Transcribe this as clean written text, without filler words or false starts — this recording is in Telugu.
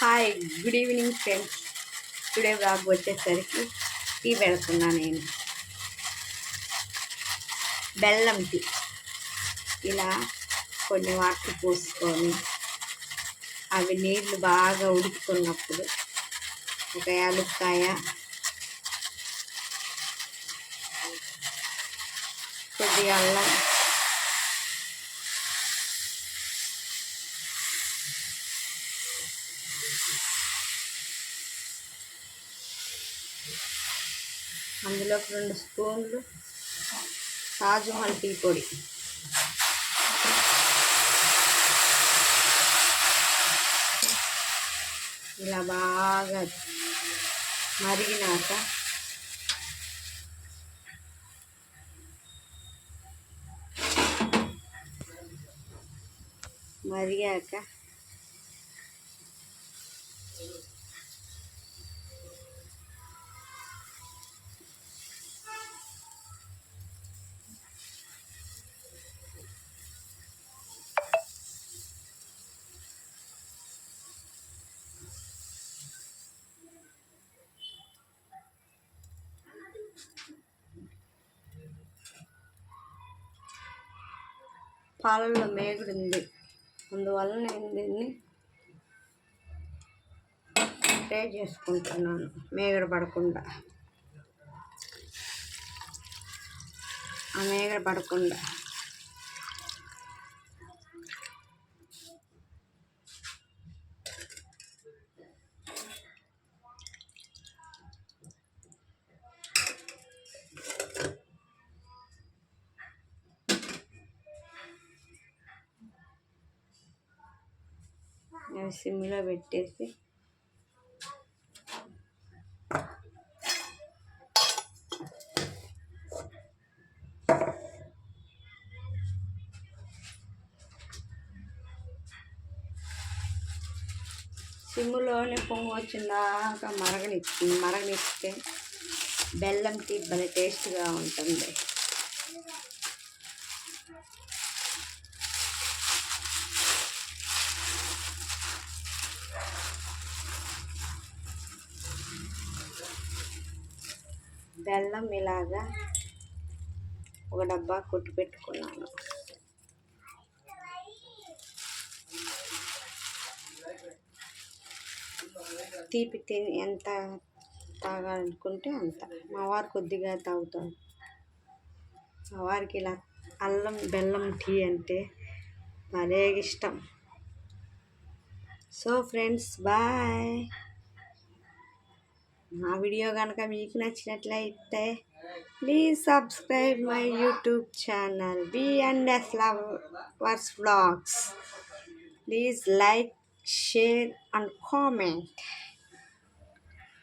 Hi good evening friends. Today blog వచ్చేసరికి టీ పెడుతున్నా నేను. బెల్లం టీ. ఇలా కొన్ని వాటర్ పోసుకొని అవి నీళ్ళు బాగా ఉడుకుతున్నప్పుడు ఒక యాలక్కాయ, కొద్దిగా అల్లం, అందులో 2 స్పూన్లు తాజ్మహల్ టీ పొడి, ఇలా బాగా మరిగినాక పాలల్లో మేగుడు ఉంది, అందువల్ల నేను దీన్ని ఫ్రై చేసుకుంటున్నాను మేగడ పడకుండా. మేగడ పడకుండా అవి సిమ్లో పెట్టేసి సిమ్లోనే పొంగు వచ్చిందాక మరగనిస్తే బెల్లం టీ భలే టేస్ట్గా ఉంటుంది. బెల్లం ఇలాగా ఒక డబ్బా కొట్టి పెట్టుకున్నాను. తీపి ఎంత తాగాలనుకుంటే అంత. మా వారు కొద్దిగా తాగుతారు. మా వారికి ఇలా అల్లం బెల్లం టీ అంటే భలే ఇష్టం. So friends, bye. నా వీడియో కనుక మీకు నచ్చినట్లయితే please subscribe my YouTube channel B&S Lovers Vlogs. Please like, share and comment.